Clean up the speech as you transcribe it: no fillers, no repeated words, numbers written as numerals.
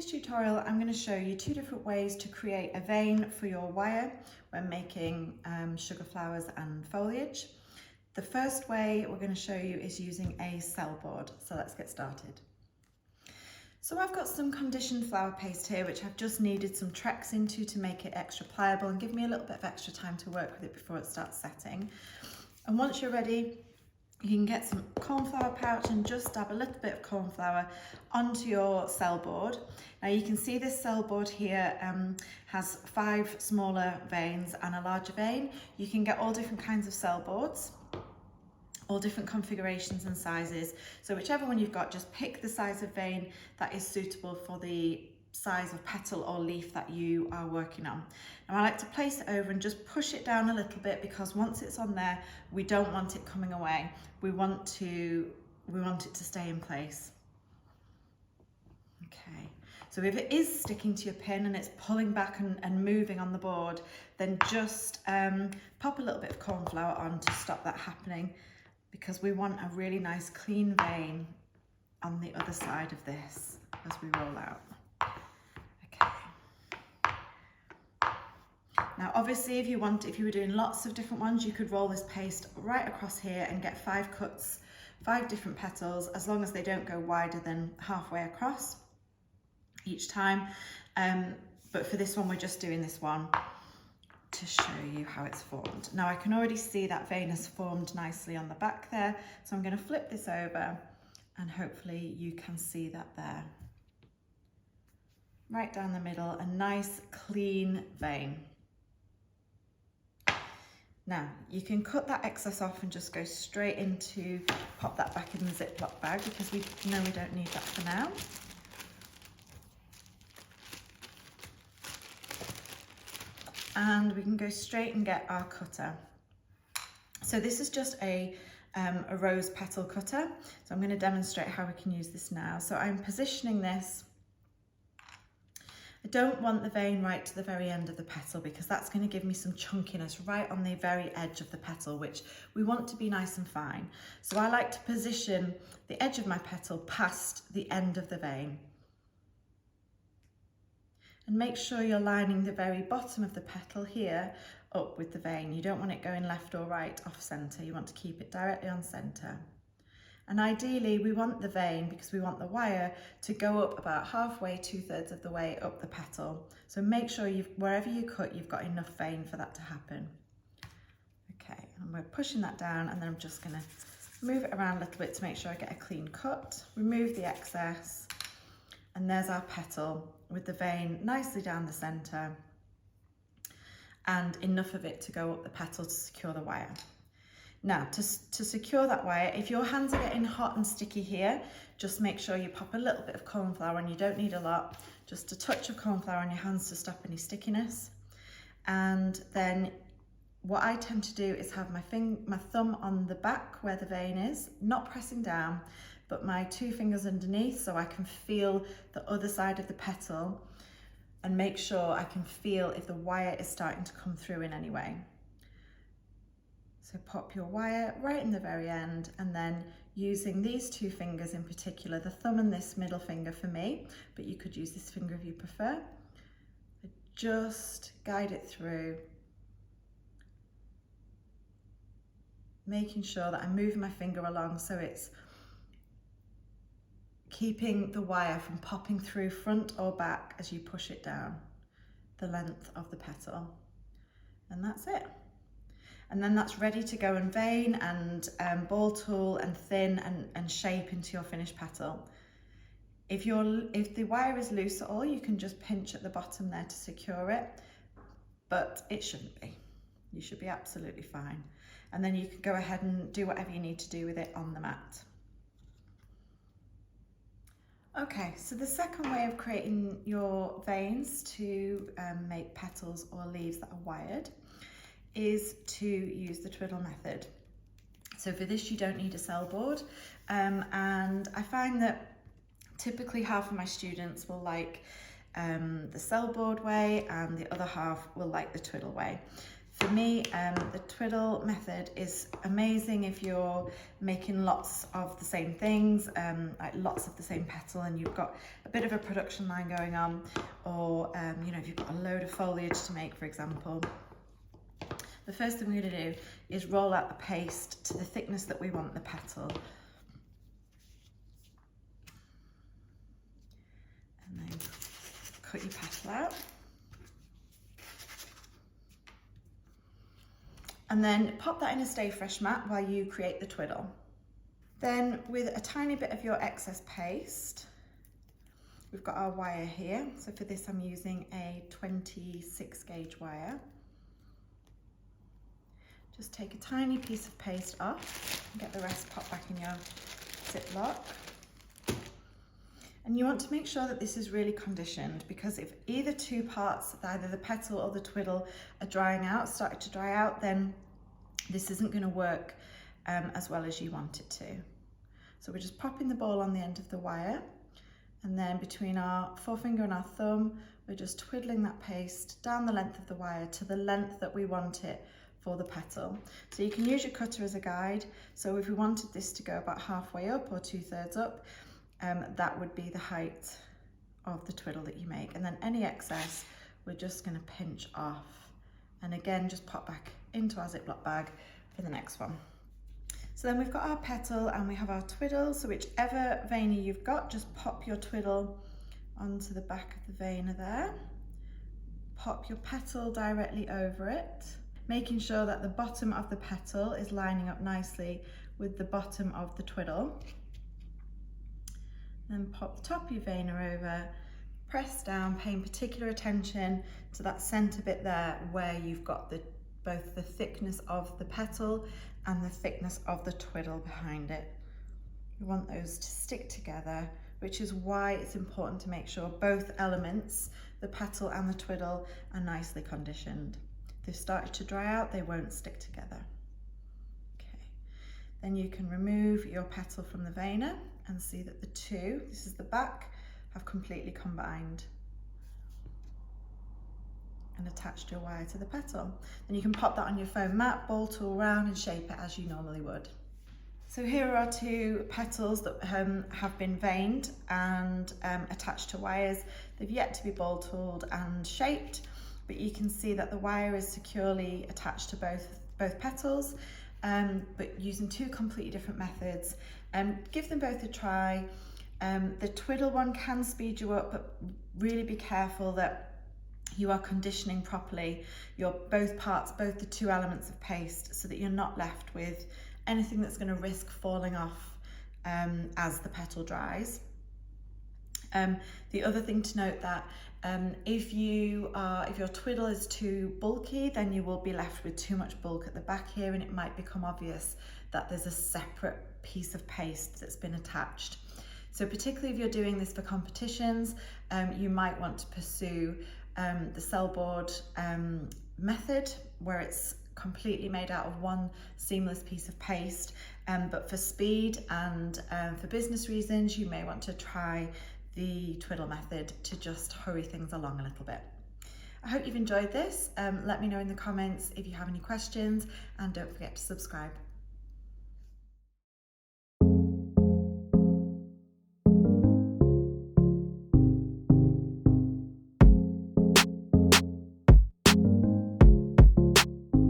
this tutorial, I'm going to show you two different ways to create a vein for your wire when making sugar flowers and foliage. The first way we're going to show you is using a cell board. So let's get started. So I've got some conditioned flower paste here, which I've just needed some tracks into to make it extra pliable and give me a little bit of extra time to work with it before it starts setting. And once you're ready, you can get some cornflower pouch and just dab a little bit of cornflower onto your cell board. Now you can see this cell board here has 5 smaller veins and a larger vein. You can get all different kinds of cell boards, all different configurations and sizes. So whichever one you've got, just pick the size of vein that is suitable for the size of petal or leaf that you are working on. Now I like to place it over and just push it down a little bit, because once it's on there, we don't want it coming away. We want it to stay in place. Okay, so if it is sticking to your pin and it's pulling back and moving on the board, then just pop a little bit of cornflower on to stop that happening, because we want a really nice clean vein on the other side of this as we roll out. Now obviously if you were doing lots of different ones, you could roll this paste right across here and get 5 cuts, 5 different petals, as long as they don't go wider than halfway across each time. But for this one, we're just doing this one to show you how it's formed. Now I can already see that vein has formed nicely on the back there, so I'm going to flip this over and hopefully you can see that there. Right down the middle, a nice clean vein. Now you can cut that excess off and just go straight into, pop that back in the Ziploc bag, because we know we don't need that for now. And we can go straight and get our cutter. So this is just a rose petal cutter. So I'm going to demonstrate how we can use this now. So I'm positioning this. I don't want the vein right to the very end of the petal, because that's going to give me some chunkiness right on the very edge of the petal, which we want to be nice and fine. So I like to position the edge of my petal past the end of the vein. And make sure you're lining the very bottom of the petal here up with the vein. You don't want it going left or right off centre. You want to keep it directly on centre. And ideally we want the vein, because we want the wire to go up about halfway, 2/3 of the way up the petal. So make sure wherever you cut, you've got enough vein for that to happen. Okay, and we're pushing that down, and then I'm just going to move it around a little bit to make sure I get a clean cut. Remove the excess, and there's our petal with the vein nicely down the centre and enough of it to go up the petal to secure the wire. Now, to secure that wire, if your hands are getting hot and sticky here, just make sure you pop a little bit of cornflour, and you don't need a lot, just a touch of cornflour on your hands to stop any stickiness. And then what I tend to do is have my thumb on the back where the vein is, not pressing down, but my 2 fingers underneath, so I can feel the other side of the petal and make sure I can feel if the wire is starting to come through in any way. So pop your wire right in the very end, and then using these 2 fingers in particular, the thumb and this middle finger for me, but you could use this finger if you prefer, just guide it through, making sure that I'm moving my finger along so it's keeping the wire from popping through front or back as you push it down the length of the petal. And that's it. And then that's ready to go and vein and ball tool and thin and shape into your finished petal. If the wire is loose at all, you can just pinch at the bottom there to secure it, but it shouldn't be. You should be absolutely fine. And then you can go ahead and do whatever you need to do with it on the mat. Okay, so the second way of creating your veins to make petals or leaves that are wired is to use the twiddle method. So for this you don't need a cell board, and I find that typically half of my students will like the cell board way and the other half will like the twiddle way. For me, the twiddle method is amazing if you're making lots of the same things, like lots of the same petal, and you've got a bit of a production line going on, or you know, if you've got a load of foliage to make, for example. The first thing we're going to do is roll out the paste to the thickness that we want the petal. And then cut your petal out. And then pop that in a stay fresh mat while you create the twiddle. Then with a tiny bit of your excess paste, we've got our wire here. So for this I'm using a 26 gauge wire. Just take a tiny piece of paste off and get the rest popped back in your Ziploc. And you want to make sure that this is really conditioned, because if either two parts, either the petal or the twiddle, are drying out, starting to dry out, then this isn't going to work as well as you want it to. So we're just popping the ball on the end of the wire, and then between our forefinger and our thumb, we're just twiddling that paste down the length of the wire to the length that we want it for the petal. So you can use your cutter as a guide. So if we wanted this to go about halfway up or 2/3 up, that would be the height of the twiddle that you make. And then any excess, we're just going to pinch off. And again, just pop back into our Ziploc bag for the next one. So then we've got our petal and we have our twiddle. So whichever veiner you've got, just pop your twiddle onto the back of the veiner there. Pop your petal directly over it, making sure that the bottom of the petal is lining up nicely with the bottom of the twiddle. Then pop the top of your veiner over, press down, paying particular attention to that center bit there where you've got both the thickness of the petal and the thickness of the twiddle behind it. We want those to stick together, which is why it's important to make sure both elements, the petal and the twiddle, are nicely conditioned. If they've started to dry out, they won't stick together. Okay, then you can remove your petal from the veiner and see that the two, this is the back, have completely combined and attached your wire to the petal. Then you can pop that on your foam mat, ball tool round and shape it as you normally would. So here are our two petals that have been veined and attached to wires. They've yet to be ball tooled and shaped, but you can see that the wire is securely attached to both petals, but using two completely different methods. Give them both a try. The twiddle one can speed you up, but really be careful that you are conditioning properly both parts, both the two elements of paste, so that you're not left with anything that's going to risk falling off as the petal dries. The other thing to note that if your twiddle is too bulky, then you will be left with too much bulk at the back here, and it might become obvious that there's a separate piece of paste that's been attached. So particularly if you're doing this for competitions, you might want to pursue the cell board method, where it's completely made out of one seamless piece of paste, but for speed and for business reasons, you may want to try the twiddle method to just hurry things along a little bit. I hope you've enjoyed this. Let me know in the comments if you have any questions, and don't forget to subscribe.